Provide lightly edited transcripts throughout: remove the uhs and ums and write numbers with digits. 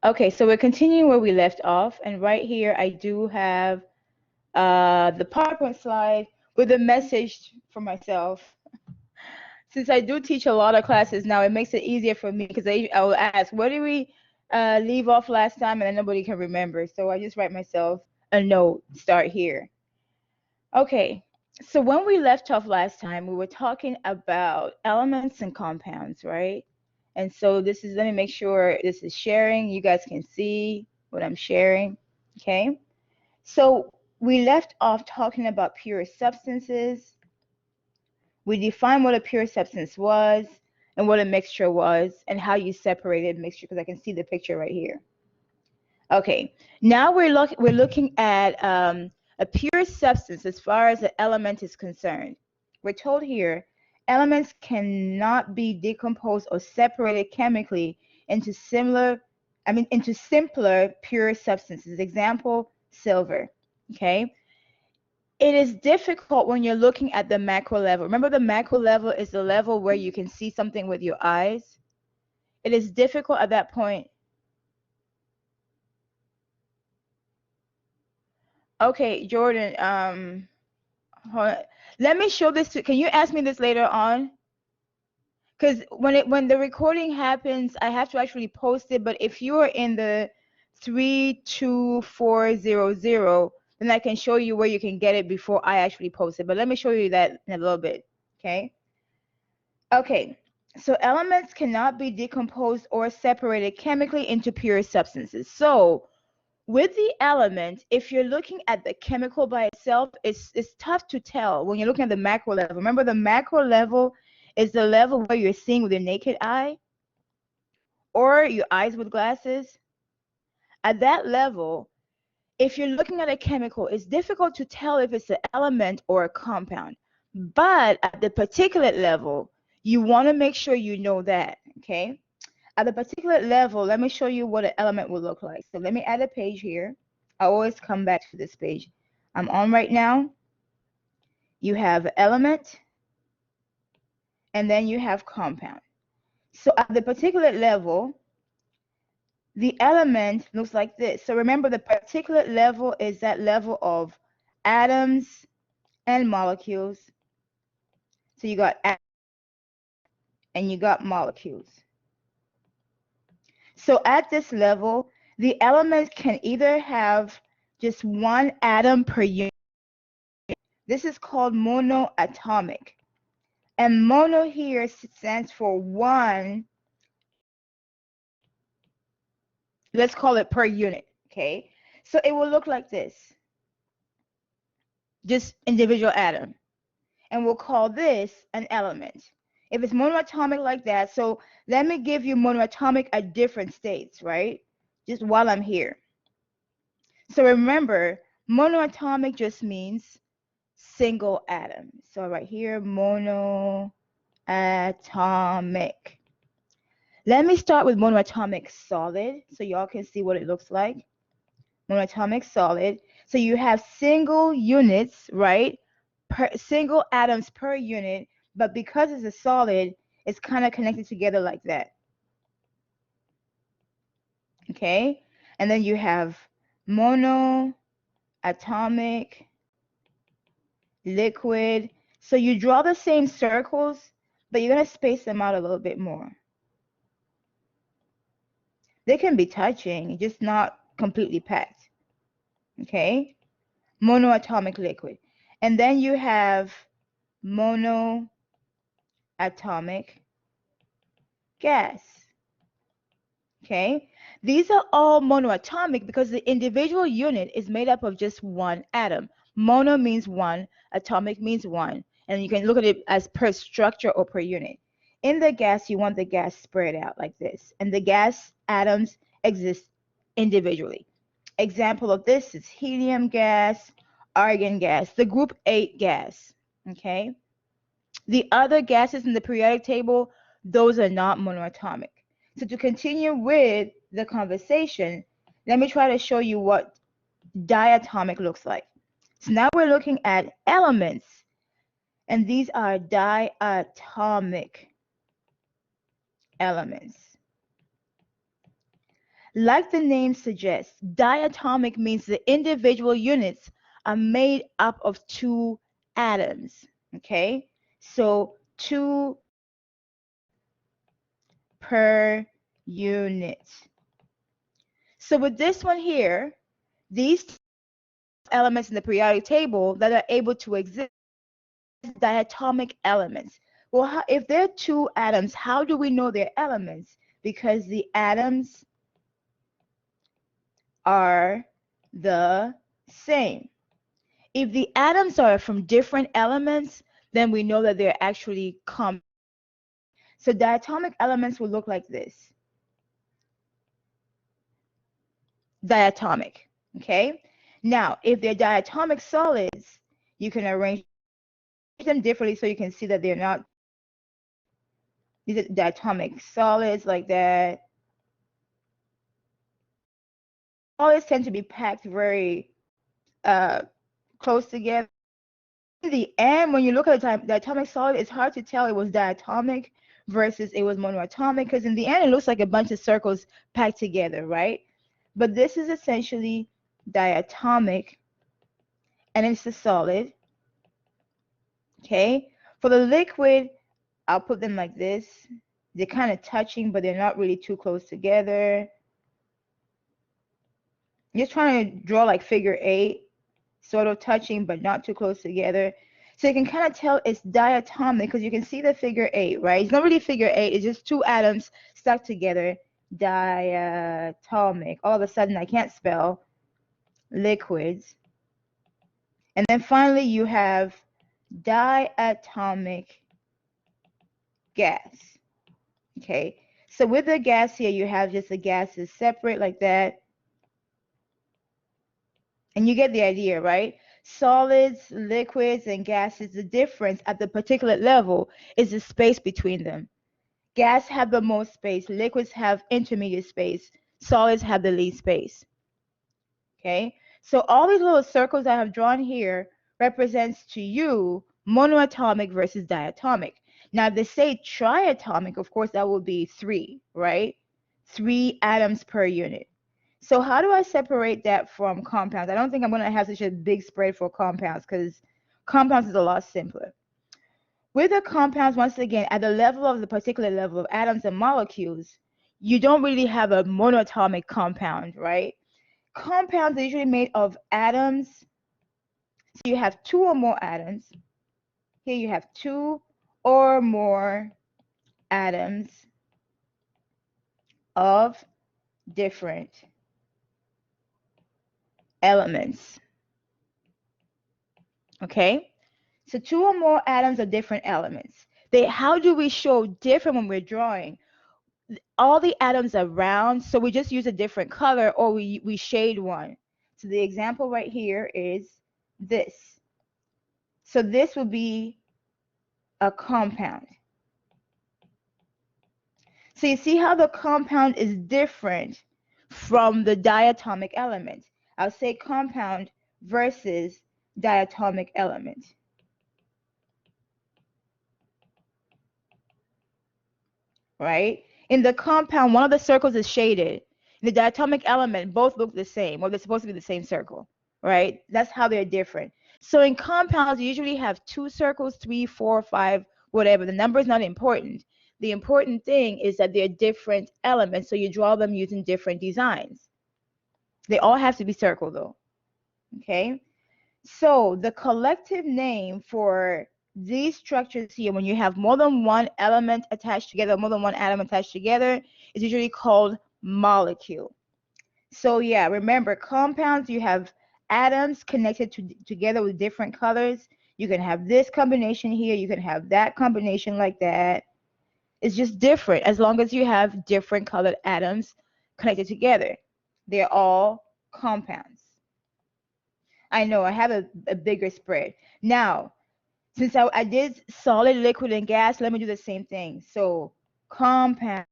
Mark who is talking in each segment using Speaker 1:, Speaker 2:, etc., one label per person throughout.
Speaker 1: Okay, so we're continuing where we left off, and right here I do have the PowerPoint slide with a message for myself. Since I do teach a lot of classes now, it makes it easier for me because I will ask, where did we leave off last time? And then nobody can remember. So I just write myself a note, start here. Okay, so when we left off last time, we were talking about elements and compounds, right? And so this is, let me make sure this is sharing. You guys can see what I'm sharing, okay? So we left off talking about pure substances. We defined what a pure substance was and what a mixture was and how you separated mixture, because I can see the picture right here. Okay, now we're looking at a pure substance as far as the element is concerned. We're told here elements cannot be decomposed or separated chemically into into simpler pure substances. Example, silver. Okay, it is difficult when you're looking at the macro level. Remember, the macro level is the level where you can see something with your eyes. It is difficult at that point. Okay, Jordan, hold on. Let me show this to, can you ask me this later on? Because when the recording happens, I have to actually post it. But if you are in the 32400, then I can show you where you can get it before I actually post it. But let me show you that in a little bit. Okay. Okay. So elements cannot be decomposed or separated chemically into pure substances. So with the element, if you're looking at the chemical by itself, it's tough to tell when you're looking at the macro level. Remember, the macro level is the level where you're seeing with your naked eye or your eyes with glasses. At that level, if you're looking at a chemical, it's difficult to tell if it's an element or a compound. But at the particulate level, you want to make sure you know that, okay? At the particulate level, let me show you what an element will look like. So let me add a page here. I always come back to this page. I'm on right now. You have element, and then you have compound. So at the particulate level, the element looks like this. So remember, the particulate level is that level of atoms and molecules. So you got atoms and you got molecules. So at this level, the element can either have just one atom per unit. This is called monoatomic. And mono here stands for one. Let's call it per unit, okay? So it will look like this, just individual atom. And we'll call this an element. If it's monoatomic like that, so let me give you monoatomic at different states, right? Just while I'm here. So remember, monoatomic just means single atom. So right here, monoatomic. Let me start with monoatomic solid so y'all can see what it looks like. Monoatomic solid. So you have single units, right? Single atoms per unit, but because it's a solid, it's kind of connected together like that. Okay? And then you have monoatomic liquid. So you draw the same circles, but you're going to space them out a little bit more. They can be touching, just not completely packed. Okay? Monoatomic liquid. And then you have monoatomic gas. Okay? These are all monoatomic because the individual unit is made up of just one atom. Mono means one, atomic means one, and you can look at it as per structure or per unit. In the gas, you want the gas spread out like this, and the gas atoms exist individually. Example of this is helium gas, argon gas, the group 8 gas, okay? The other gases in the periodic table, those are not monoatomic. So to continue with the conversation, let me try to show you what diatomic looks like. So now we're looking at elements, and these are diatomic elements. Like the name suggests, diatomic means the individual units are made up of two atoms. Okay, so two per unit. So with this one here, these elements in the periodic table that are able to exist diatomic elements. Well, if there are two atoms, how do we know they're elements? Because the atoms are the same. If the atoms are from different elements, then we know that they're actually common. So diatomic elements will look like this. Diatomic, okay? Now, if they're diatomic solids, you can arrange them differently so you can see that they're not, these are diatomic solids like that. Solids tend to be packed very close together. In the end, when you look at the atomic solid, it's hard to tell it was diatomic versus it was monoatomic, because in the end, it looks like a bunch of circles packed together, right? But this is essentially diatomic, and it's a solid, okay? For the liquid, I'll put them like this. They're kind of touching, but they're not really too close together. Just trying to draw like figure 8, sort of touching, but not too close together. So you can kind of tell it's diatomic because you can see the figure 8, right? It's not really figure 8, it's just two atoms stuck together. Diatomic. All of a sudden, I can't spell liquids. And then finally, you have diatomic gas. Okay, so with the gas here, you have just the gases separate like that. And you get the idea, right? Solids, liquids, and gases, the difference at the particulate level is the space between them. Gas have the most space, liquids have intermediate space, solids have the least space. Okay, so all these little circles I have drawn here represents to you monoatomic versus diatomic. Now, if they say triatomic, of course, that would be 3, right? 3 atoms per unit. So how do I separate that from compounds? I don't think I'm going to have such a big spread for compounds because compounds is a lot simpler. With the compounds, once again, at the level of the particular level of atoms and molecules, you don't really have a monoatomic compound, right? Compounds are usually made of atoms. So you have 2 or more atoms. Here you have 2 or more atoms of different elements. Okay? So 2 or more atoms of different elements. How do we show different when we're drawing? All the atoms are round, so we just use a different color or we shade one. So the example right here is this. So this would be a compound. So you see how the compound is different from the diatomic element. I'll say compound versus diatomic element. Right? In the compound, one of the circles is shaded. In the diatomic element, both look the same, or they're supposed to be the same circle, right? That's how they're different. So in compounds, you usually have 2 circles, 3, 4, 5, whatever. The number is not important. The important thing is that they're different elements, so you draw them using different designs. They all have to be circled, though. Okay? So the collective name for these structures here, when you have more than one element attached together, more than one atom attached together, is usually called molecule. So yeah, remember, compounds, you have atoms connected together with different colors. You can have this combination here, you can have that combination like that. It's just different as long as you have different colored atoms connected together. They're all compounds. I know I have a bigger spread. Now, since I did solid, liquid, and gas, let me do the same thing. So compound,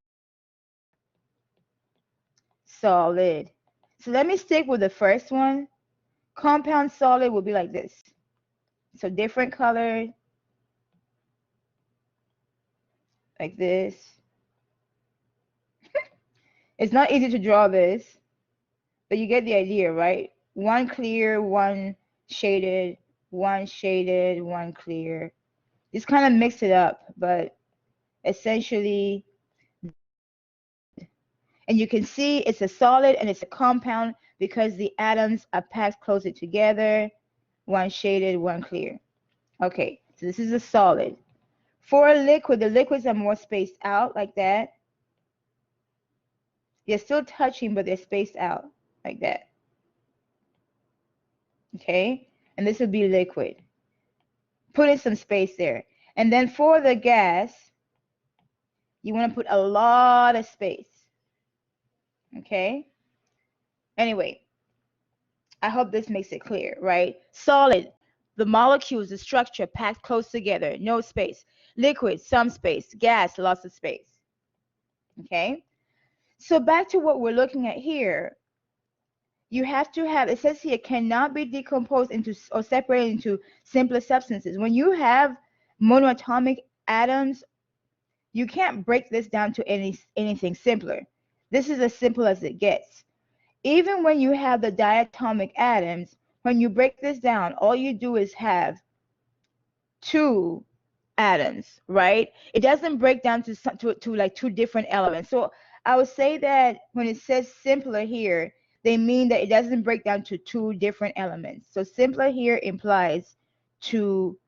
Speaker 1: solid. So let me stick with the first one. Compound solid will be like this. So different color, like this. It's not easy to draw this, but you get the idea, right? One clear, one shaded, one shaded, one clear. Just kind of mix it up, but essentially, and you can see it's a solid and it's a compound because the atoms are packed closer together. One shaded, one clear. Okay, so this is a solid. For a liquid, the liquids are more spaced out like that. They're still touching, but they're spaced out like that. Okay, and this would be liquid. Put in some space there. And then for the gas, you want to put a lot of space. Okay. Anyway, I hope this makes it clear, right? Solid, the molecules, the structure packed close together, no space. Liquid, some space. Gas, lots of space. Okay. So back to what we're looking at here. You have to have, it says here, cannot be decomposed into or separated into simpler substances. When you have monoatomic atoms, you can't break this down to anything simpler. This is as simple as it gets. Even when you have the diatomic atoms, when you break this down, all you do is have two atoms, right? It doesn't break down to like two different elements. So I would say that when it says simpler here, they mean that it doesn't break down to two different elements. So simpler here implies two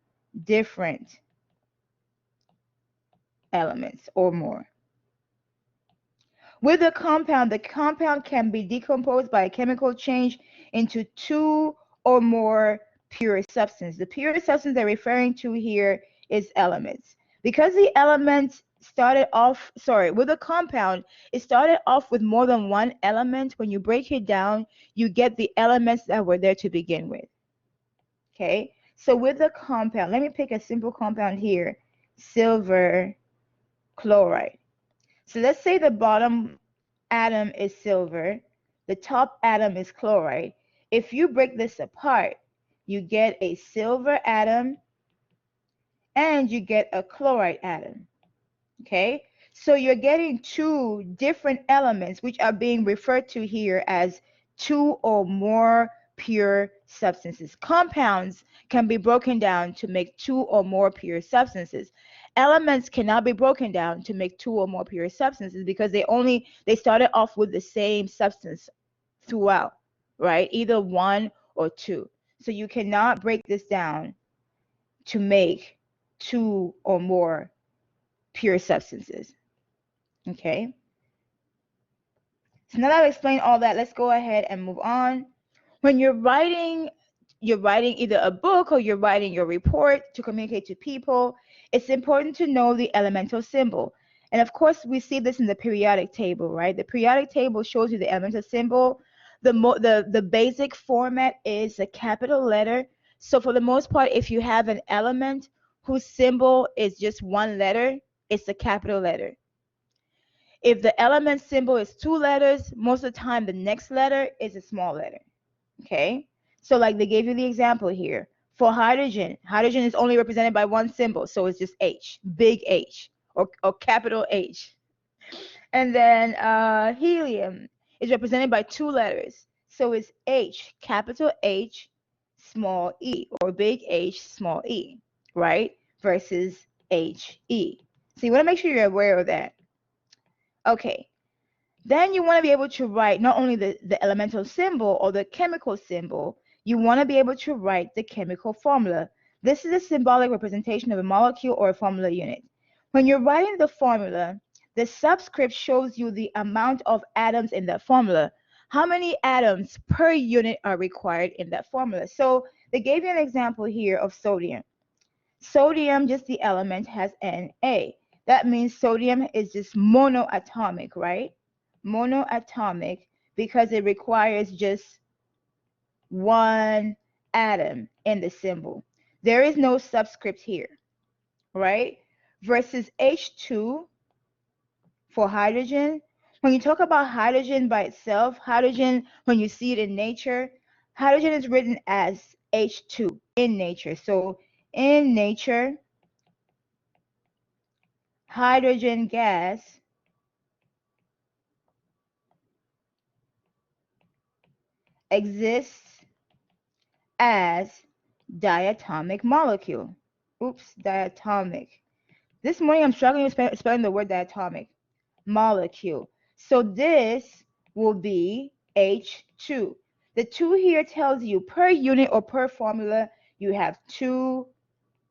Speaker 1: different elements or more. With a compound, the compound can be decomposed by a chemical change into two or more pure substances. The pure substance they're referring to here is elements. Because the elements started off, with a compound, it started off with more than one element. When you break it down, you get the elements that were there to begin with. Okay, so with the compound, let me pick a simple compound here, silver chloride. So let's say the bottom atom is silver, the top atom is chloride. If you break this apart, you get a silver atom and you get a chloride atom. Okay, so you're getting two different elements which are being referred to here as two or more pure substances. Compounds can be broken down to make two or more pure substances. Elements cannot be broken down to make two or more pure substances because they started off with the same substance throughout, right? Either one or two. So you cannot break this down to make two or more pure substances. Okay. So now that I've explained all that, let's go ahead and move on. When you're writing either a book or you're writing your report to communicate to people, it's important to know the elemental symbol. And of course, we see this in the periodic table, right? The periodic table shows you the elemental symbol. The basic format is a capital letter. So for the most part, if you have an element whose symbol is just one letter, it's a capital letter. If the element symbol is two letters, most of the time the next letter is a small letter. Okay, so like they gave you the example here. For hydrogen, hydrogen is only represented by one symbol, so it's just H, big H, or capital H. And then helium is represented by two letters, so it's H, capital H, small e, or big H, small e, right? Versus HE. So you want to make sure you're aware of that. Okay, then you want to be able to write not only the elemental symbol or the chemical symbol, you want to be able to write the chemical formula. This is a symbolic representation of a molecule or a formula unit. When you're writing the formula, the subscript shows you the amount of atoms in that formula. How many atoms per unit are required in that formula? So they gave you an example here of sodium. Sodium, just the element, has Na. That means sodium is just monoatomic, right? Monoatomic because it requires just one atom in the symbol. There is no subscript here, right? Versus H2 for hydrogen. When you talk about hydrogen by itself, hydrogen, when you see it in nature, hydrogen is written as H2 in nature. So in nature, hydrogen gas exists as diatomic molecule. Oops, diatomic. This morning I'm struggling with spelling the word diatomic molecule. So this will be H2. The 2 here tells you per unit or per formula, you have 2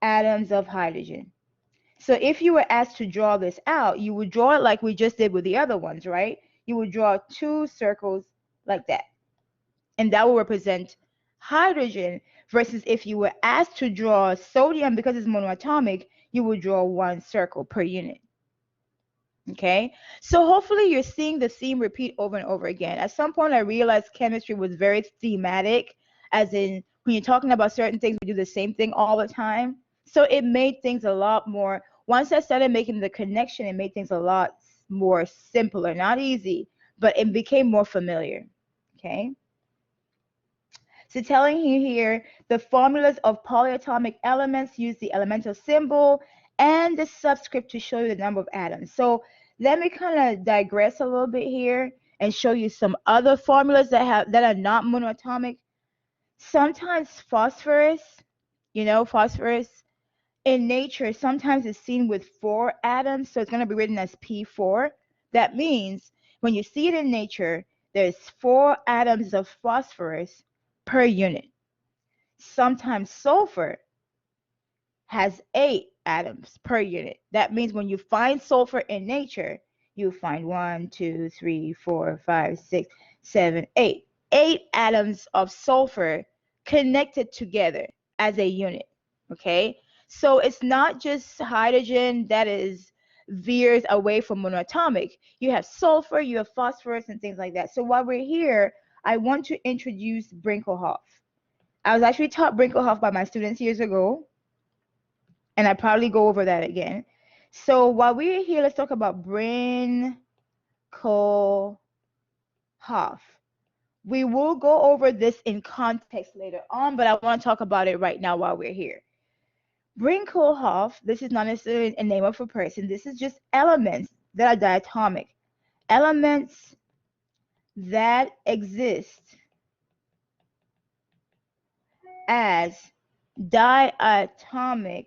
Speaker 1: atoms of hydrogen. So if you were asked to draw this out, you would draw it like we just did with the other ones, right? You would draw 2 circles like that. And that will represent hydrogen, versus if you were asked to draw sodium, because it's monoatomic, you would draw 1 circle per unit. Okay, so hopefully you're seeing the theme repeat over and over again. At some point, I realized chemistry was very thematic, as in when you're talking about certain things, we do the same thing all the time. So it made things a lot more, once I started making the connection, it made things a lot more simpler, not easy, but it became more familiar. Okay. So telling you here, the formulas of polyatomic elements use the elemental symbol and the subscript to show you the number of atoms. So let me kind of digress a little bit here and show you some other formulas that are not monoatomic. Sometimes phosphorus, phosphorus in nature sometimes is seen with 4 atoms, so it's going to be written as P4. That means when you see it in nature, there's 4 atoms of phosphorus per unit. Sometimes sulfur has 8 atoms per unit. That means when you find sulfur in nature, you find 1, 2, 3, 4, 5, 6, 7, 8. 8 atoms of sulfur connected together as a unit. Okay? So it's not just hydrogen that veers away from monoatomic. You have sulfur, you have phosphorus, and things like that. So while we're here, I want to introduce Brinkelhoff. I was actually taught Brinkelhoff by my students years ago, and I probably go over that again. So while we're here, let's talk about Brinkelhoff. We will go over this in context later on, but I want to talk about it right now while we're here. Brinkelhoff, this is not necessarily a name of a person. This is just elements that are diatomic. Elements that exist as diatomic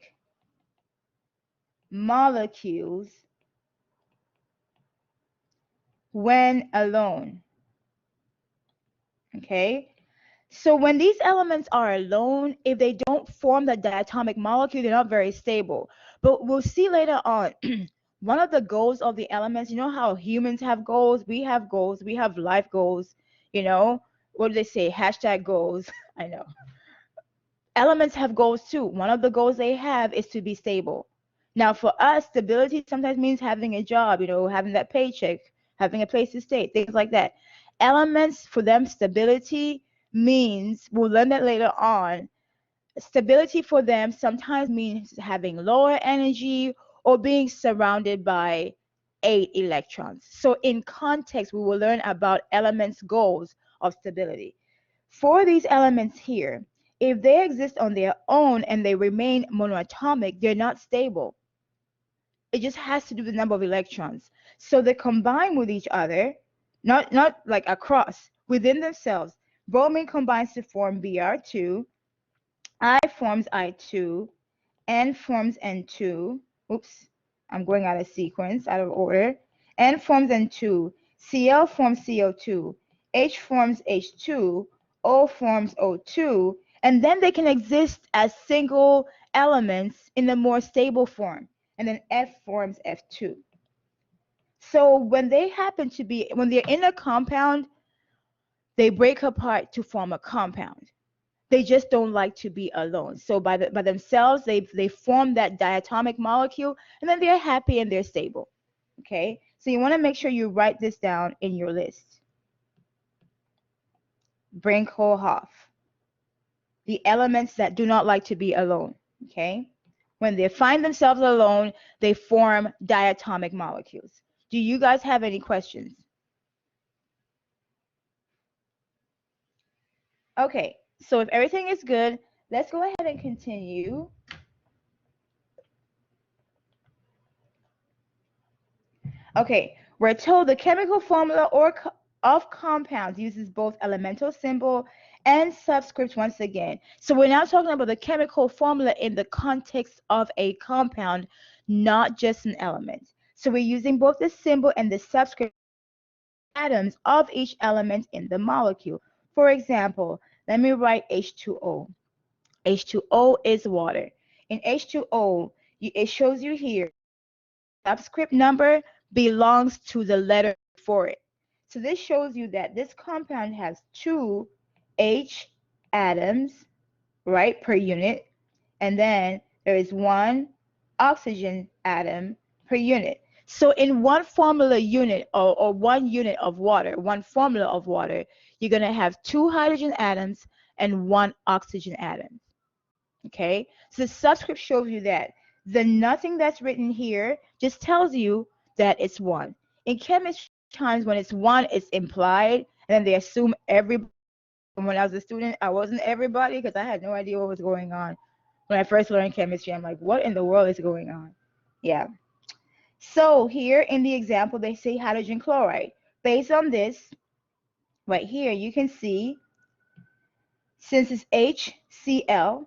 Speaker 1: molecules when alone. Okay? So when these elements are alone, if they don't form the diatomic molecule, they're not very stable. But we'll see later on, one of the goals of the elements, you know how humans have goals? We have goals. We have life goals. What do they say? Hashtag goals. I know. Elements have goals too. One of the goals they have is to be stable. Now, for us, stability sometimes means having a job, having that paycheck, having a place to stay, things like that. Elements, for them, stability means, we'll learn that later on, stability for them sometimes means having lower energy or being surrounded by 8 electrons. So in context, we will learn about elements' goals of stability. For these elements here, if they exist on their own and they remain monoatomic, they're not stable. It just has to do with the number of electrons. So they combine with each other, not like across, within themselves. Bromine combines to form Br2, I forms I2, N forms N2. Oops, I'm going out of sequence, out of order. N forms N2, Cl forms CO2, H forms H2, O forms O2, and then they can exist as single elements in the more stable form, and then F forms F2. So when they're in a compound, they break apart to form a compound. They just don't like to be alone. So by themselves, they form that diatomic molecule, and then they're happy and they're stable. Okay, so you want to make sure you write this down in your list. Brinkelhoff, the elements that do not like to be alone. Okay, when they find themselves alone, they form diatomic molecules. Do you guys have any questions? Okay, so if everything is good, let's go ahead and continue. Okay, we're told the chemical formula of compounds uses both elemental symbol and subscript once again. So we're now talking about the chemical formula in the context of a compound, not just an element. So we're using both the symbol and the subscript atoms of each element in the molecule. For example, let me write H2O. H2O is water. In H2O, it shows you here subscript number belongs to the letter before it. So this shows you that this compound has 2 H atoms, right, per unit, and then there is 1 oxygen atom per unit. So in one formula unit or 1 unit of water, 1 formula of water, you're going to have 2 hydrogen atoms and 1 oxygen atom. Okay, so the subscript shows you that the nothing that's written here just tells you that it's 1. In chemistry, times when it's 1, it's implied, and then they assume everybody. When I was a student, I wasn't everybody because I had no idea what was going on. When I first learned chemistry, I'm like, what in the world is going on? Yeah. So here in the example, they say hydrogen chloride. Based on this, right here, you can see, since it's HCl,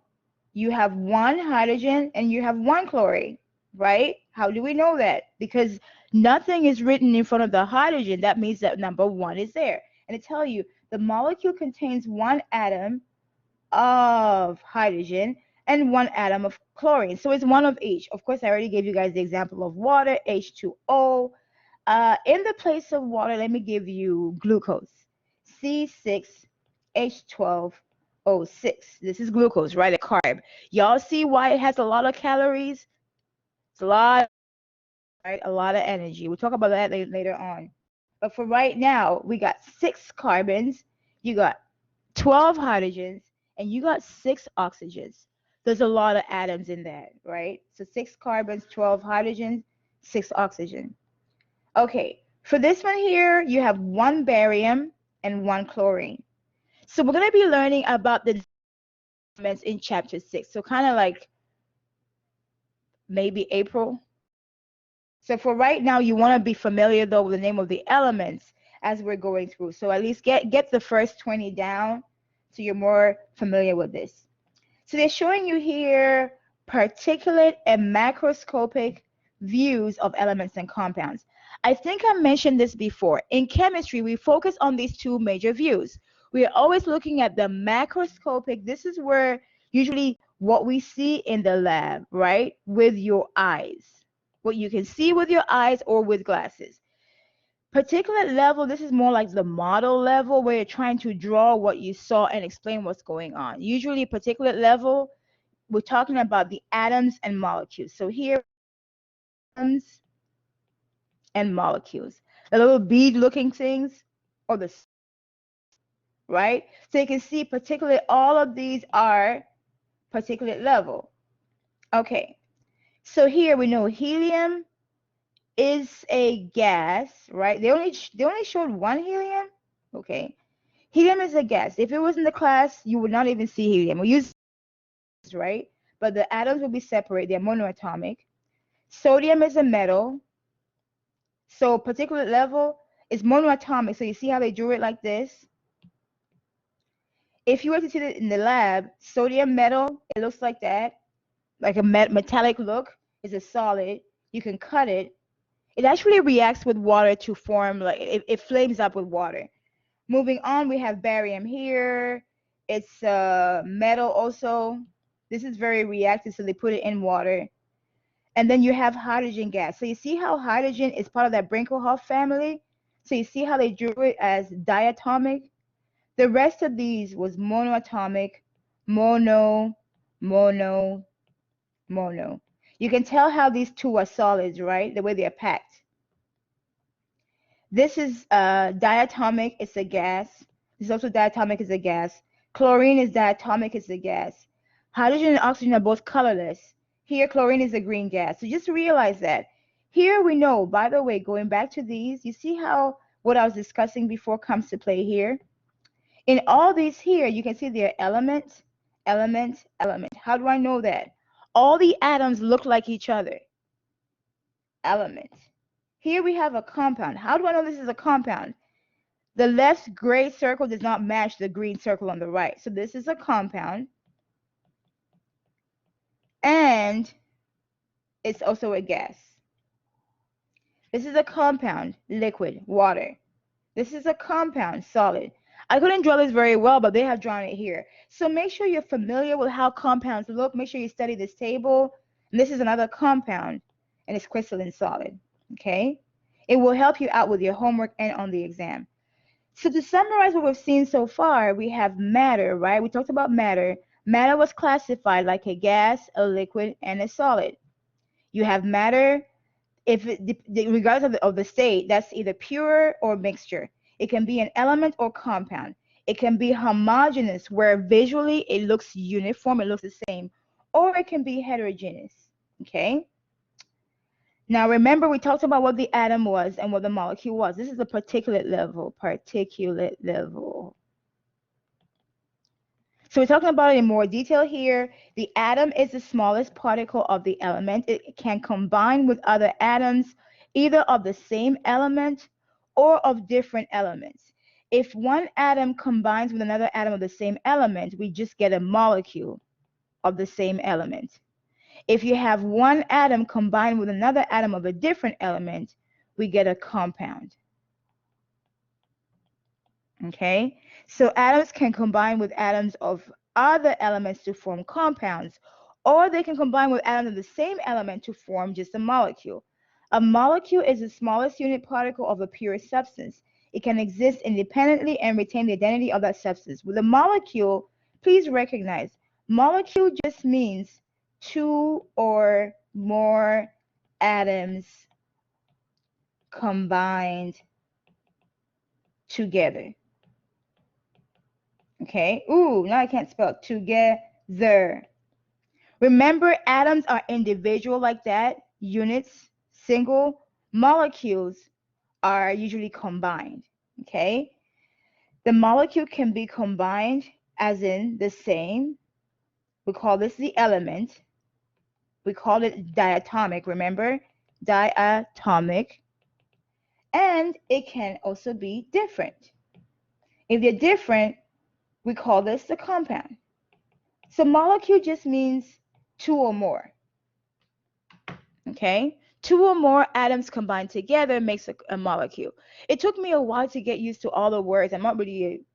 Speaker 1: you have 1 hydrogen and you have 1 chlorine, right? How do we know that? Because nothing is written in front of the hydrogen. That means that number 1 is there. And it tells you the molecule contains 1 atom of hydrogen and 1 atom of chlorine. So it's 1 of each. Of course, I already gave you guys the example of water, H2O. In the place of water, let me give you glucose, C6H12O6. This is glucose, right? A carb. Y'all see why it has a lot of calories? It's a lot, right? A lot of energy. We'll talk about that later on. But for right now, we got 6 carbons, you got 12 hydrogens, and you got 6 oxygens. There's a lot of atoms in that, right? So 6 carbons, 12 hydrogens, 6 oxygen. Okay, for this one here, you have 1 barium and 1 chlorine. So we're going to be learning about the elements in chapter 6. So kind of like maybe April. So for right now, you want to be familiar though with the name of the elements as we're going through. So at least get the first 20 down so you're more familiar with this. So they're showing you here particulate and macroscopic views of elements and compounds. I think I mentioned this before. In chemistry, we focus on these 2 major views. We are always looking at the macroscopic. This is where usually what we see in the lab, right, with your eyes. What you can see with your eyes or with glasses. Particulate level, this is more like the model level where you're trying to draw what you saw and explain what's going on. Usually particulate level, we're talking about the atoms and molecules. So here, atoms and molecules. The little bead looking things, or the, right? So you can see particulate, all of these are particulate level. Okay, so here we know helium is a gas, right? They only showed 1 helium. Okay, helium is a gas. If it was in the class, you would not even see helium. We use, right? But the atoms will be separate. They're monoatomic. Sodium is a metal. So particulate level is monoatomic. So you see how they drew it like this? If you were to see it in the lab, sodium metal, it looks like that, like a metallic look. It's a solid. You can cut it. It actually reacts with water to form, like it flames up with water. Moving on, we have barium here. It's metal also. This is very reactive, so they put it in water. And then you have hydrogen gas. So you see how hydrogen is part of that Brinkelhoff family? So you see how they drew it as diatomic? The rest of these was monoatomic, mono, mono, mono. You can tell how these 2 are solids, right? The way they're packed. This is diatomic, it's a gas. This is also diatomic, it's a gas. Chlorine is diatomic, it's a gas. Hydrogen and oxygen are both colorless. Here, chlorine is a green gas. So just realize that. Here we know, by the way, going back to these, you see how what I was discussing before comes to play here? In all these here, you can see they're element, element, element. How do I know that? All the atoms look like each other. Element. Here we have a compound. How do I know this is a compound? The left gray circle does not match the green circle on the right. So this is a compound. And it's also a gas. This is a compound, liquid, water. This is a compound, solid. I couldn't draw this very well, but they have drawn it here. So make sure you're familiar with how compounds look. Make sure you study this table. And this is another compound, and it's crystalline solid, okay? It will help you out with your homework and on the exam. So to summarize what we've seen so far, we have matter, right? We talked about matter. Matter was classified like a gas, a liquid, and a solid. You have matter. If regardless of the state, that's either pure or mixture. It can be an element or compound. It can be homogeneous, where visually it looks uniform, it looks the same, or it can be heterogeneous, okay? Now remember, we talked about what the atom was and what the molecule was. This is the particulate level, So we're talking about it in more detail here. The atom is the smallest particle of the element. It can combine with other atoms, either of the same element or of different elements. If one atom combines with another atom of the same element, we just get a molecule of the same element. If you have one atom combined with another atom of a different element, we get a compound. Okay, so atoms can combine with atoms of other elements to form compounds, or they can combine with atoms of the same element to form just a molecule. A molecule is the smallest unit particle of a pure substance. It can exist independently and retain the identity of that substance. With a molecule, please recognize, molecule just means two or more atoms combined together. Okay. Ooh, now I can't spell together. Remember, atoms are individual like that, units, single. Molecules are usually combined. Okay. The molecule can be combined as in the same. We call this the element. We call it diatomic, remember? Diatomic. And it can also be different. If they're different, we call this the compound. So molecule just means two or more. Okay? Two or more atoms combined together makes a molecule. It took me a while to get used to all the words. I'm not really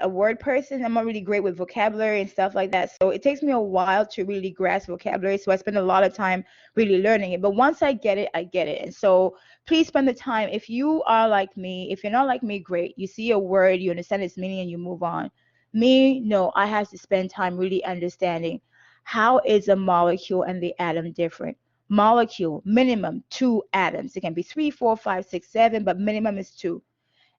Speaker 1: a word person. I'm not really great with vocabulary and stuff like that. So it takes me a while to really grasp vocabulary. So I spend a lot of time really learning it. But once I get it, I get it. And so please spend the time. If you are like me, if you're not like me, great. You see a word, you understand its meaning, and you move on. Me, no, I have to spend time really understanding how is a molecule and the atom different. Molecule, minimum 2 atoms. It can be 3, 4, 5, 6, 7, but minimum is 2.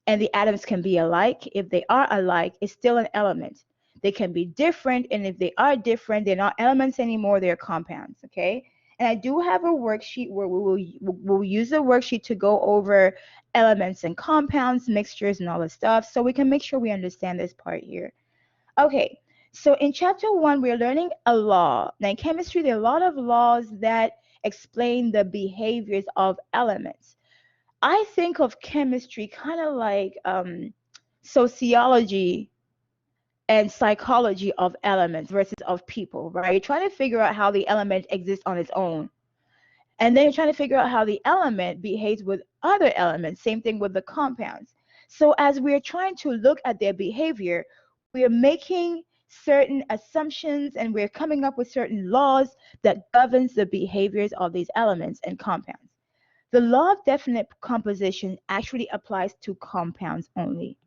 Speaker 1: And the atoms can be alike. If they are alike, it's still an element. They can be different, and if they are different, they're not elements anymore, they're compounds, okay? And I do have a worksheet where we'll use the worksheet to go over elements and compounds, mixtures, and all this stuff, so we can make sure we understand this part here. Okay, so in chapter 1, we're learning a law. Now in chemistry, there are a lot of laws that explain the behaviors of elements. I think of chemistry kind of like sociology and psychology of elements versus of people, right? You're trying to figure out how the element exists on its own. And then you're trying to figure out how the element behaves with other elements. Same thing with the compounds. So as we're trying to look at their behavior, we're making certain assumptions and we're coming up with certain laws that governs the behaviors of these elements and compounds. The law of definite composition actually applies to compounds only.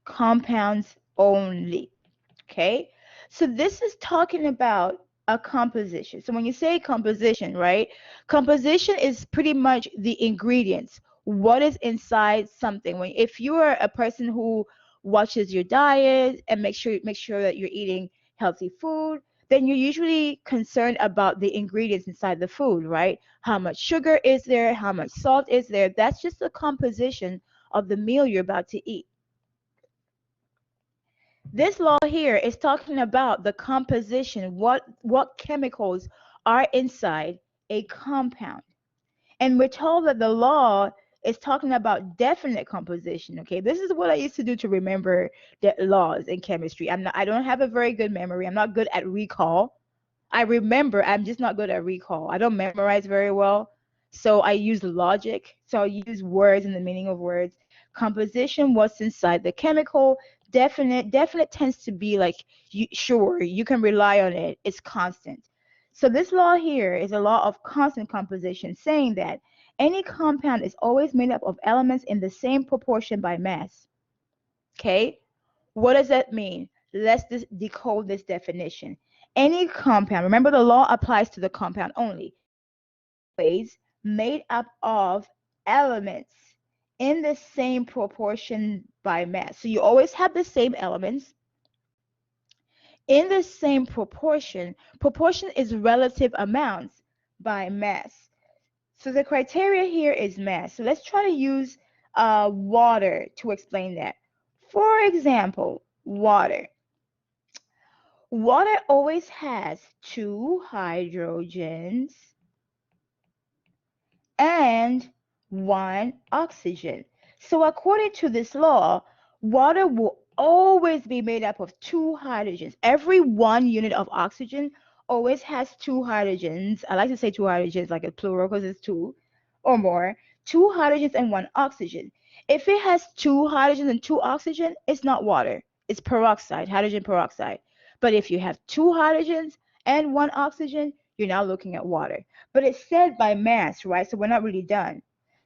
Speaker 1: Compounds only. Okay? So this is talking about a composition. So when you say composition, right? Composition is pretty much the ingredients. What is inside something? If you are a person who watches your diet and make sure that you're eating healthy food, then you're usually concerned about the ingredients inside the food, right? How much sugar is there? How much salt is there? That's just the composition of the meal you're about to eat. This law here is talking about the composition, what chemicals are inside a compound. And we're told that the law It's talking about definite composition. Okay, this is what I used to do to remember the laws in chemistry. I don't have a very good memory. I'm not good at recall. I remember, I'm just not good at recall. I don't memorize very well. So I use logic. So I use words and the meaning of words. Composition, what's inside the chemical. Definite tends to be like, sure, you can rely on it. It's constant. So this law here is a law of constant composition, saying that any compound is always made up of elements in the same proportion by mass. Okay? What does that mean? Let's decode this definition. Any compound, remember the law applies to the compound only, always made up of elements in the same proportion by mass. So you always have the same elements in the same proportion. Proportion is relative amounts by mass. So the criteria here is mass. So let's try to use water to explain that. For example, water. Water always has 2 hydrogens and 1 oxygen. So according to this law, water will always be made up of 2 hydrogens. Every 1 unit of oxygen always has 2 hydrogens. I like to say 2 hydrogens like a plural because it's 2 or more. 2 hydrogens and 1 oxygen. If it has 2 hydrogens and 2 oxygen, it's not water. It's peroxide, hydrogen peroxide. But if you have 2 hydrogens and 1 oxygen, you're now looking at water. But it's said by mass, right? So we're not really done.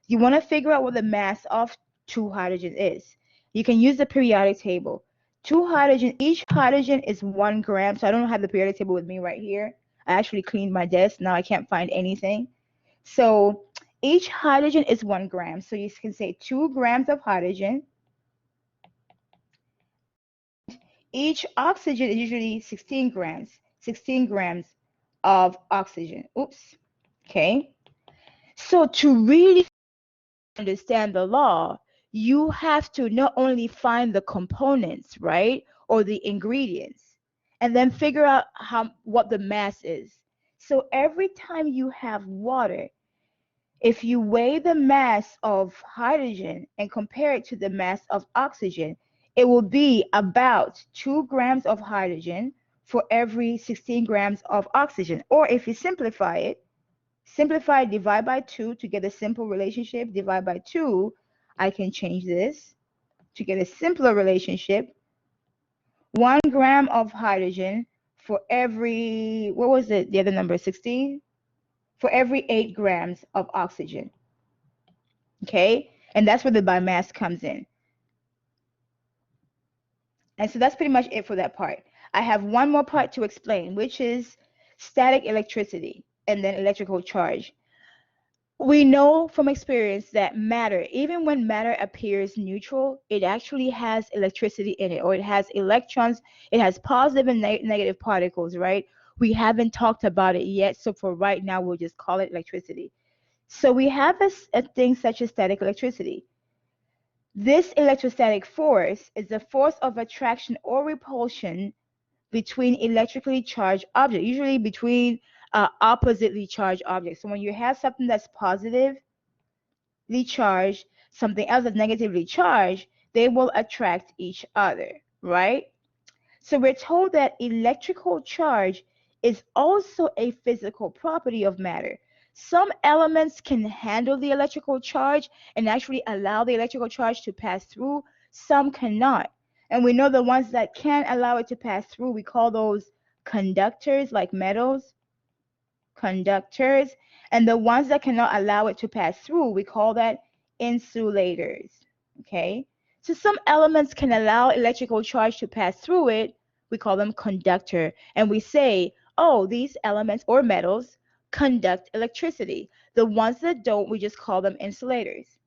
Speaker 1: You want to figure out what the mass of 2 hydrogens is. You can use the periodic table. 2 hydrogen, each hydrogen is 1 gram. So I don't have the periodic table with me right here. I actually cleaned my desk. Now I can't find anything. So each hydrogen is 1 gram. So you can say 2 grams of hydrogen. Each oxygen is usually 16 grams. 16 grams of oxygen. Oops. Okay. So to really understand the law, you have to not only find the components, right, or the ingredients, and then figure out what the mass is. So every time you have water, if you weigh the mass of hydrogen and compare it to the mass of oxygen, it will be about 2 grams of hydrogen for every 16 grams of oxygen. Or if you simplify it, divide by 2 to get a simple relationship, divide by 2, I can change this to get a simpler relationship. 1 gram of hydrogen for every, what was it, the other number, 16? For every 8 grams of oxygen. Okay? And that's where the by mass comes in. And so that's pretty much it for that part. I have one more part to explain, which is static electricity and then electrical charge. We know from experience that matter, even when matter appears neutral, it actually has electricity in it, or it has electrons, it has positive and negative particles, right? We haven't talked about it yet, so for right now, we'll just call it electricity. So we have a thing such as static electricity. This electrostatic force is the force of attraction or repulsion between electrically charged objects, usually between oppositely charged objects. So when you have something that's positively charged, something else that's negatively charged, they will attract each other, right? So we're told that electrical charge is also a physical property of matter. Some elements can handle the electrical charge and actually allow the electrical charge to pass through. Some cannot. And we know the ones that can allow it to pass through, we call those conductors, like metals, conductors. And the ones that cannot allow it to pass through, we call that insulators. Okay? So some elements can allow electrical charge to pass through it. We call them conductor. And we say, oh, these elements or metals conduct electricity. The ones that don't, we just call them insulators.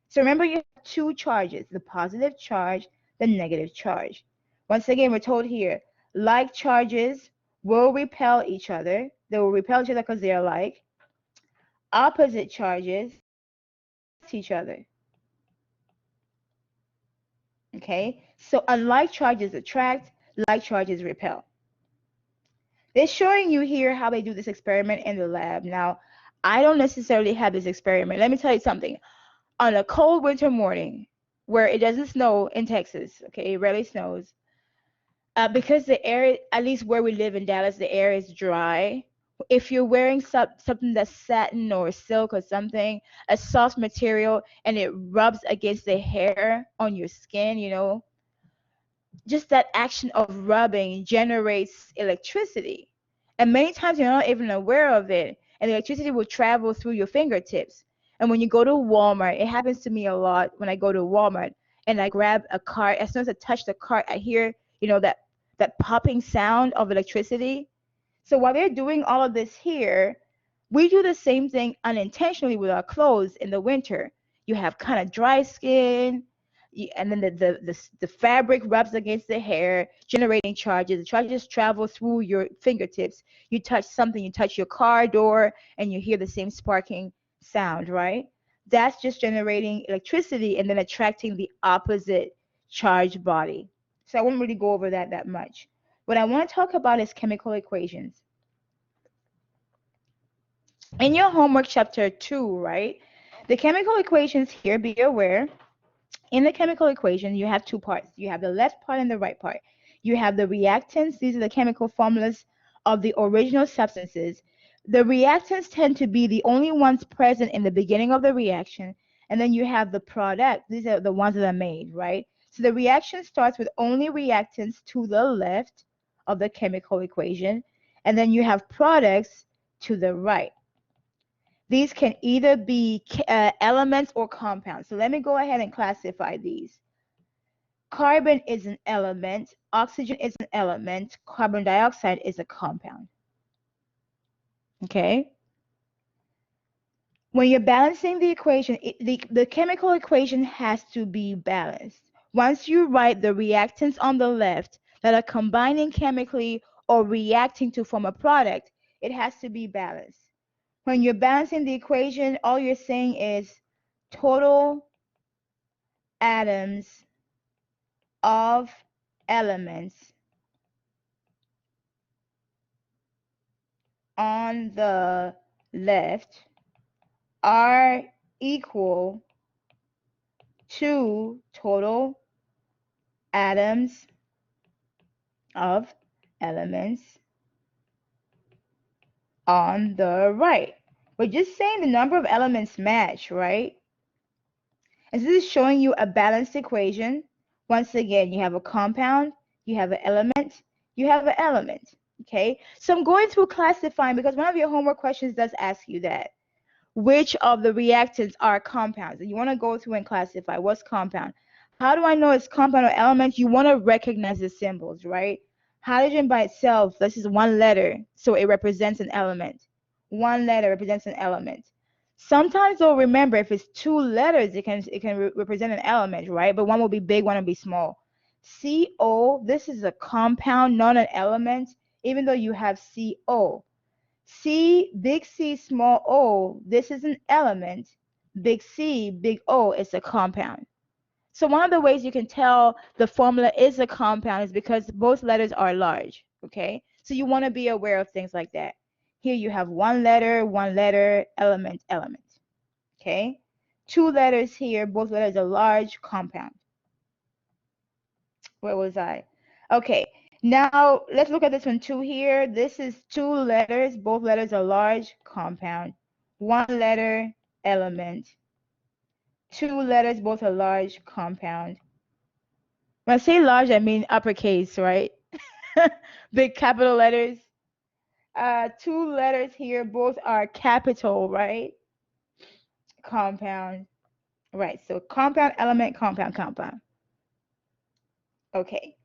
Speaker 1: So remember, you have 2 charges, the positive charge, the negative charge. Once again, we're told here, like charges will repel each other. They will repel each other because they are like. Opposite charges each other. Okay, so unlike charges attract, like charges repel. They're showing you here how they do this experiment in the lab. Now, I don't necessarily have this experiment. Let me tell you something. on a cold winter morning where it doesn't snow in Texas, okay, it rarely snows, because the air, at least where we live in Dallas, the air is dry. If you're wearing something that's satin or silk or something, a soft material, and it rubs against the hair on your skin, just that action of rubbing generates electricity. And many times you're not even aware of it. And the electricity will travel through your fingertips. And when you go to Walmart, it happens to me a lot when I go to Walmart and I grab a cart. As soon as I touch the cart, I hear, that popping sound of electricity. So while they're doing all of this here, we do the same thing unintentionally with our clothes in the winter. You have kind of dry skin, and then the fabric rubs against the hair, generating charges. The charges travel through your fingertips. You touch something, you touch your car door, and you hear the same sparking sound, right? That's just generating electricity and then attracting the opposite charged body. So I won't really go over that much. What I want to talk about is chemical equations. In your homework chapter 2, right? The chemical equations here, be aware, in the chemical equation, you have two parts. You have the left part and the right part. You have the reactants. These are the chemical formulas of the original substances. The reactants tend to be the only ones present in the beginning of the reaction. And then you have the product. These are the ones that are made, right? So the reaction starts with only reactants to the left of the chemical equation. And then you have products to the right. These can either be elements or compounds. So let me go ahead and classify these. Carbon is an element, oxygen is an element, carbon dioxide is a compound. Okay? When you're balancing the equation, the chemical equation has to be balanced. Once you write the reactants on the left that are combining chemically or reacting to form a product, it has to be balanced. When you're balancing the equation, all you're saying is total atoms of elements on the left are equal to total atoms of elements on the right. We're just saying the number of elements match, right? And this is showing you a balanced equation. Once again, you have a compound, you have an element, you have an element. Okay, so I'm going through classifying because one of your homework questions does ask you that. Which of the reactants are compounds? And you want to go through and classify what's compound. How do I know it's compound or element? You want to recognize the symbols, right? Hydrogen by itself, this is one letter, so it represents an element. One letter represents an element. Sometimes they'll remember if it's two letters, it can represent an element, right? But one will be big, one will be small. CO, this is a compound, not an element, even though you have CO. C, big C, small o, this is an element. Big C, big O is a compound. So one of the ways you can tell the formula is a compound is because both letters are large, okay? So you want to be aware of things like that. Here you have one letter, element, element, okay? Two letters here, both letters are large, compound. Where was I? Okay, now let's look at this one too here. This is two letters, both letters are large, compound. One letter, element. Two letters, both are large, compound. When I say large, I mean uppercase, right? Big capital letters. Two letters here, both are capital, right? Compound. Right, so compound, element, compound, compound. Okay.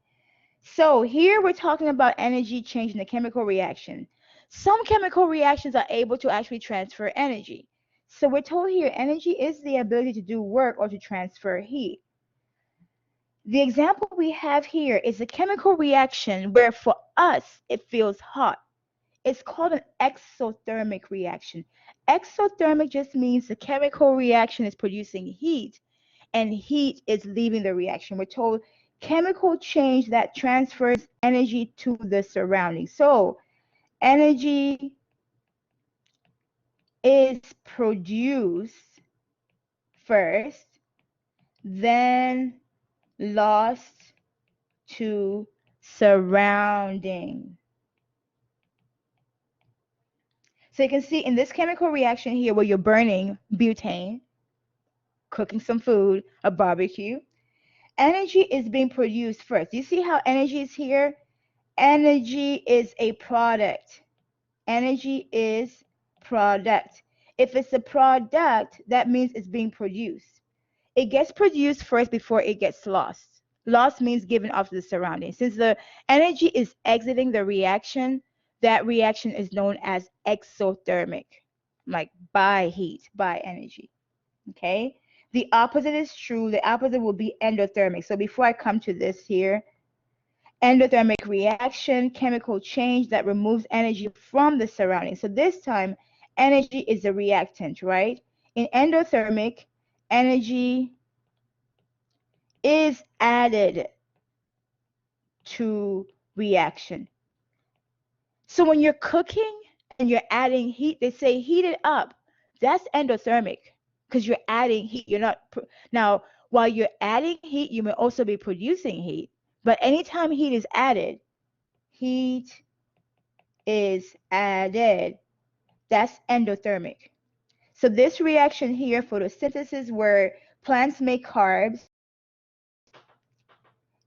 Speaker 1: So here we're talking about energy change in the chemical reaction. Some chemical reactions are able to actually transfer energy. So we're told here energy is the ability to do work or to transfer heat. The example we have here is a chemical reaction where for us it feels hot. It's called an exothermic reaction. Exothermic just means the chemical reaction is producing heat and heat is leaving the reaction. We're told chemical change that transfers energy to the surroundings. So energy is produced first, then lost to surrounding. So you can see in this chemical reaction here where you're burning butane, cooking some food, a barbecue, energy is being produced first. You see how energy is here? Energy is a product. Energy is product. If it's a product, that means it's being produced. It gets produced first before it gets lost. Lost means given off to the surroundings. Since the energy is exiting the reaction, that reaction is known as exothermic, like by heat, by energy. Okay? The opposite is true. The opposite will be endothermic. So before I come to this here, endothermic reaction, chemical change that removes energy from the surroundings. So this time, energy is the reactant, right? In endothermic, energy is added to reaction. So when you're cooking and you're adding heat, they say heat it up. That's endothermic because you're adding heat. You're not now while you're adding heat, you may also be producing heat. But anytime heat is added, that's endothermic. So this reaction here, photosynthesis, where plants make carbs,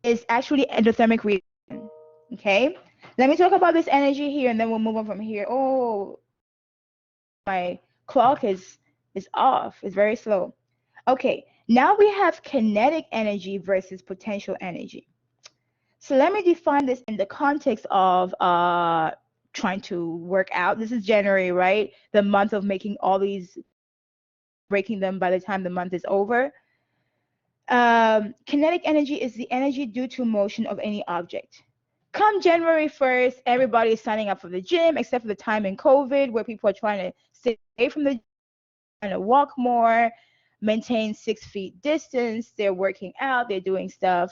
Speaker 1: is actually endothermic reaction. Okay, let me talk about this energy here, and then we'll move on from here. Oh, my clock is off. It's very slow. Okay, now we have kinetic energy versus potential energy. So let me define this in the context of trying to work out. This is January, right? The month of making all these, breaking them by the time the month is over. Kinetic energy is the energy due to motion of any object. Come January 1st, everybody is signing up for the gym, except for the time in COVID where people are trying to stay away from the gym, trying to walk more, maintain 6 feet distance. They're working out, they're doing stuff.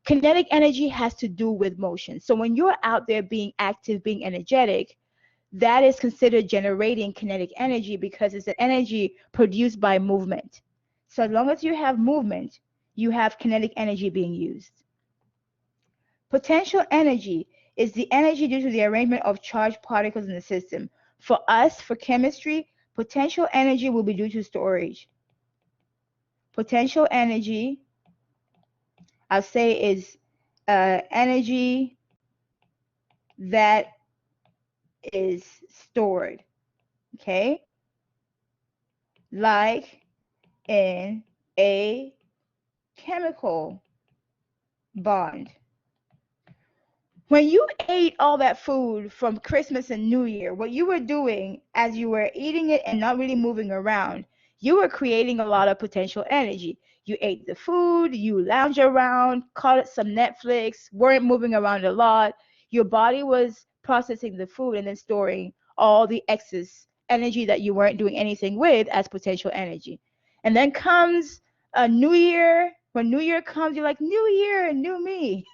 Speaker 1: Kinetic energy has to do with motion. So when you're out there being active, being energetic, that is considered generating kinetic energy because it's an energy produced by movement. So as long as you have movement, you have kinetic energy being used. Potential energy is the energy due to the arrangement of charged particles in the system. For us, for chemistry, potential energy will be due to storage. Potential energy, I'll say, is energy that is stored, okay? Like in a chemical bond. When you ate all that food from Christmas and New Year, what you were doing as you were eating it and not really moving around, you were creating a lot of potential energy. You ate the food, you lounged around, caught some Netflix, weren't moving around a lot. Your body was processing the food and then storing all the excess energy that you weren't doing anything with as potential energy. And then comes a new year. When New Year comes, you're like, new year, new me.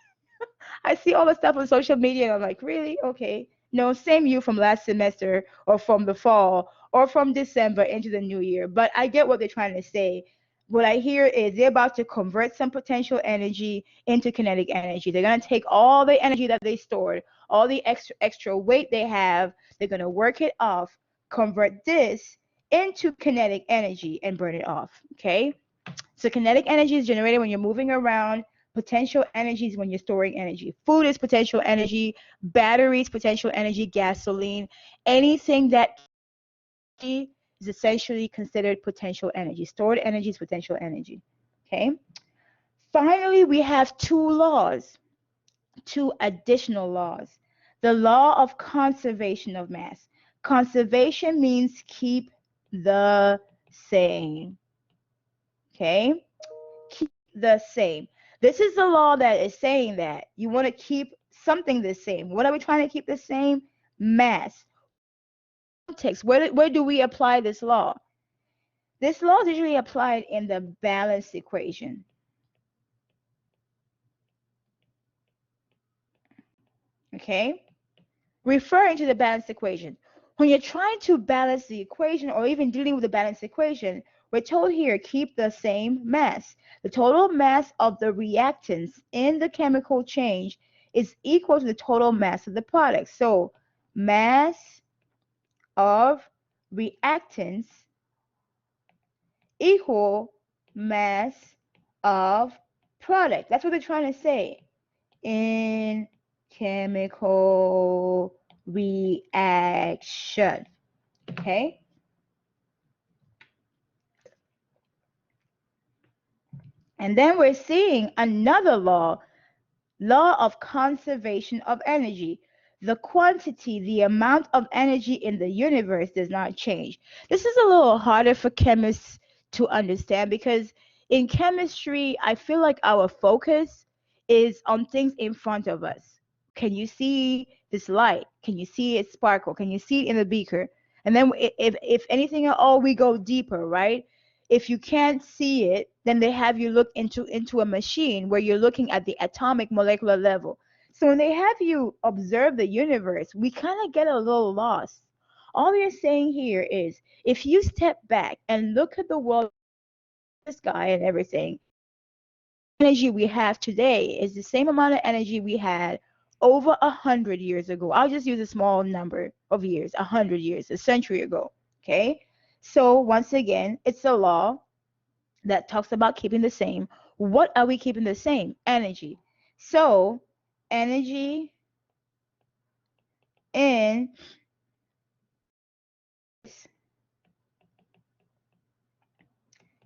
Speaker 1: I see all the stuff on social media and I'm like, really? Okay. No, same you from last semester or from the fall or from December into the new year. But I get what they're trying to say. What I hear is they're about to convert some potential energy into kinetic energy. They're going to take all the energy that they stored, all the extra weight they have, they're going to work it off, convert this into kinetic energy and burn it off. Okay? So kinetic energy is generated when you're moving around. Potential energy is when you're storing energy. Food is potential energy. Batteries, potential energy. Gasoline. Anything that is essentially considered potential energy. Stored energy is potential energy. Okay. Finally, we have two laws, two additional laws. The law of conservation of mass. Conservation means keep the same. Okay. Keep the same. This is the law that is saying that you want to keep something the same. What are we trying to keep the same? Mass. Context. Where do we apply this law? This law is usually applied in the balanced equation. Okay? Referring to the balanced equation. When you're trying to balance the equation or even dealing with the balanced equation, We're told here keep the same mass. The total mass of the reactants in the chemical change is equal to the total mass of the product. So mass of reactants equal mass of product. That's what they're trying to say in chemical reaction. Okay? And then we're seeing another law of conservation of energy. The quantity, the amount of energy in the universe does not change. This is a little harder for chemists to understand because in chemistry, I feel like our focus is on things in front of us. Can you see this light? Can you see it sparkle? Can you see it in the beaker? And then if anything at all, we go deeper, right? If you can't see it, then they have you look into a machine where you're looking at the atomic molecular level. So when they have you observe the universe, we kind of get a little lost. All you're saying here is if you step back and look at the world, the sky and everything, energy we have today is the same amount of energy we had over 100 years ago. I'll just use a small number of years, 100 years, a century ago. Okay. So once again, it's a law that talks about keeping the same. What are we keeping the same? Energy. So energy in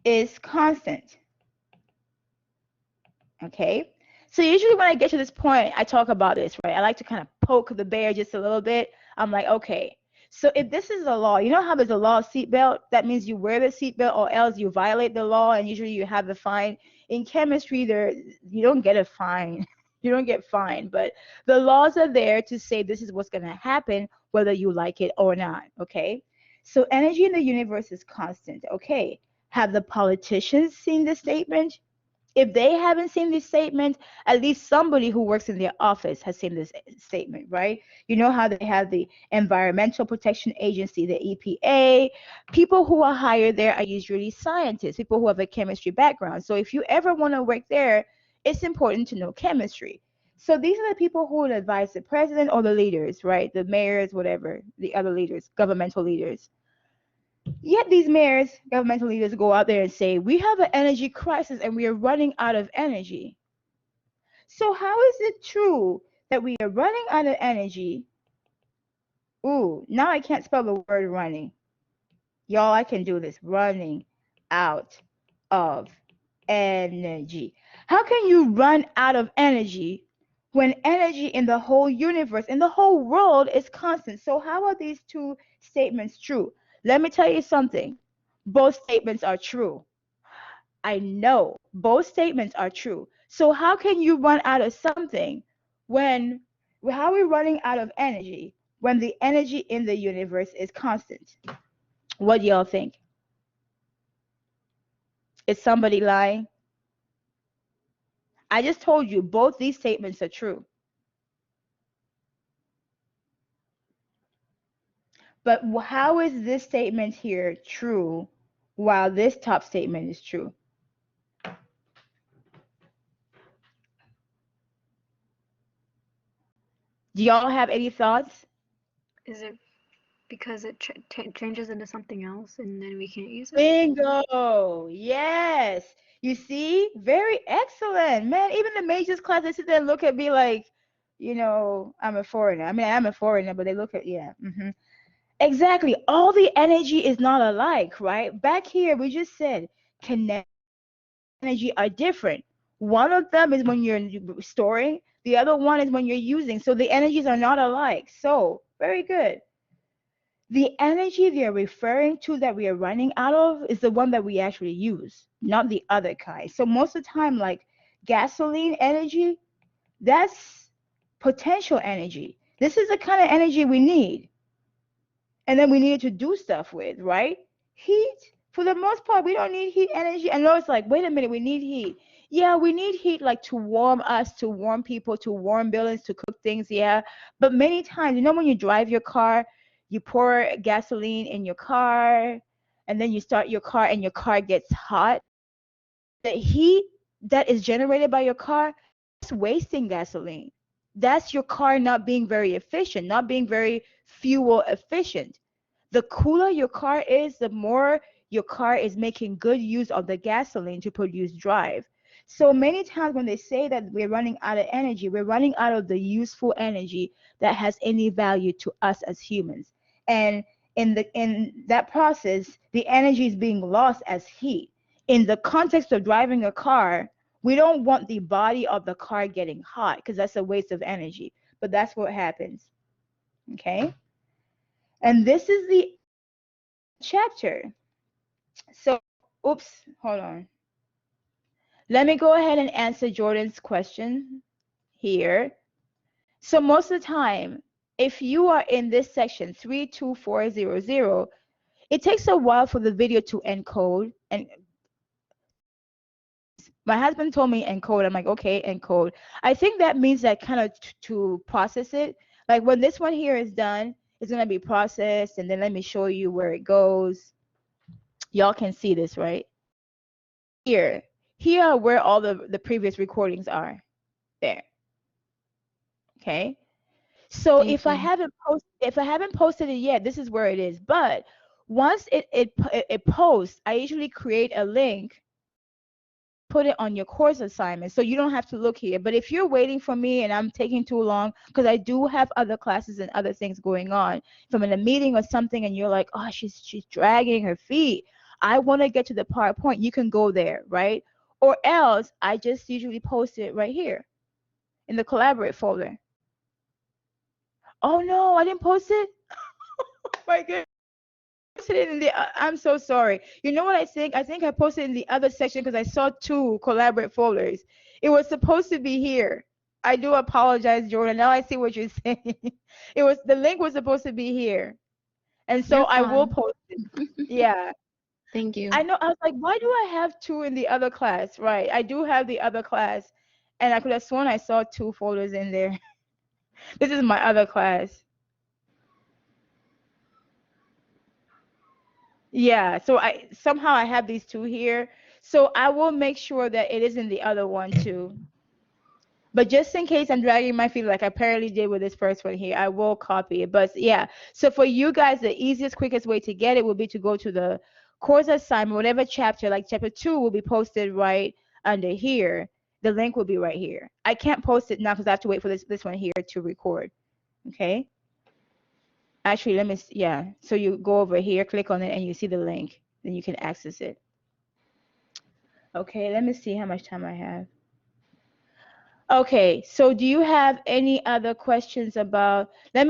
Speaker 1: is constant. Okay. So usually when I get to this point, I talk about this, right? I like to kind of poke the bear just a little bit. I'm like, okay, so if this is a law, you know how there's a law of seatbelt? That means you wear the seatbelt or else you violate the law, and usually you have the fine. In chemistry, you don't get a fine. You don't get fined, but the laws are there to say this is what's going to happen, whether you like it or not. Okay. So energy in the universe is constant. Okay. Have the politicians seen this statement? If they haven't seen this statement, at least somebody who works in their office has seen this statement, right? You know how they have the Environmental Protection Agency, the EPA. People who are hired there are usually scientists, people who have a chemistry background. So if you ever want to work there, it's important to know chemistry. So these are the people who would advise the president or the leaders, right? The mayors, whatever, the other leaders, governmental leaders. Yet these mayors, governmental leaders go out there and say, we have an energy crisis and we are running out of energy. So how is it true that we are running out of energy? Ooh, now I can't spell the word running. Y'all, I can do this. Running out of energy. How can you run out of energy when energy in the whole universe, in the whole world is constant? So how are these two statements true? Let me tell you something. Both statements are true. I know both statements are true. So how can you run out of something when, how are we running out of energy when the energy in the universe is constant? What do y'all think? Is somebody lying? I just told you both these statements are true. But how is this statement here true while this top statement is true? Do y'all have any thoughts?
Speaker 2: Is it because it changes into something else and then we can't use it?
Speaker 1: Bingo! Yes. You see? Very excellent. Man, even the majors class, they sit there and look at me like, I'm a foreigner. I mean, I'm a foreigner, but they look at, yeah. Exactly. All the energy is not alike, right? Back here, we just said kinetic energy are different. One of them is when you're storing, the other one is when you're using. So the energies are not alike. So, very good. The energy they're referring to that we are running out of is the one that we actually use, not the other kind. So most of the time, like gasoline energy, that's potential energy. This is the kind of energy we need. And then we need to do stuff with, right? Heat, for the most part, we don't need heat energy. I know it's like, wait a minute, we need heat. Yeah, we need heat like to warm us, to warm people, to warm buildings, to cook things, yeah. But many times, when you drive your car, you pour gasoline in your car. and then you start your car and your car gets hot, the heat that is generated by your car, that's wasting gasoline. That's your car not being very efficient, not being very fuel efficient. The cooler your car is, the more your car is making good use of the gasoline to produce drive. So many times when they say that we're running out of energy, we're running out of the useful energy that has any value to us as humans. And in that process, the energy is being lost as heat. In the context of driving a car, we don't want the body of the car getting hot because that's a waste of energy. But that's what happens. Okay? And this is the chapter. So, oops, hold on. Let me go ahead and answer Jordan's question here. So, most of the time, if you are in this section 32400, it takes a while for the video to encode. And my husband told me encode. I'm like, okay, encode. I think that means that kind of to process it. Like when this one here is done, it's going to be processed. And then let me show you where it goes. Y'all can see this, right? Here. Here are where all the previous recordings are. There. Okay. So
Speaker 2: Thank you.
Speaker 1: if I haven't posted it yet, this is where it is. But once it posts, I usually create a link, put it on your course assignment, so you don't have to look here. But if you're waiting for me and I'm taking too long, because I do have other classes and other things going on, if I'm in a meeting or something and you're like, oh, she's dragging her feet, I want to get to the PowerPoint, you can go there, right? Or else I just usually post it right here in the collaborate folder. Oh no, I didn't post it. Oh my goodness. Posted it in the. I'm so sorry. You know what I think? I think I posted in the other section because I saw two collaborate folders. It was supposed to be here. I do apologize, Jordan. Now I see what you're saying. It was the link was supposed to be here, and so
Speaker 2: You're
Speaker 1: I will
Speaker 2: fine.
Speaker 1: post it. Yeah,
Speaker 2: Thank you.
Speaker 1: I know. I was like, why do I have two in the other class? Right, I do have the other class, and I could have sworn I saw two folders in there. This is my other class. Yeah, so I somehow I have these two here. So I will make sure that it is in the other one too. But just in case I'm dragging my feet like I apparently did with this first one here, I will copy it. But yeah, so for you guys, the easiest, quickest way to get it will be to go to the course assignment, whatever chapter, like chapter 2 will be posted right under here. The link will be right here. I can't post it now because I have to wait for this one here to record. Okay. Actually, let me, yeah. So you go over here, click on it, and you see the link. Then you can access it. Okay, let me see how much time I have. Okay, so do you have any other questions about, let me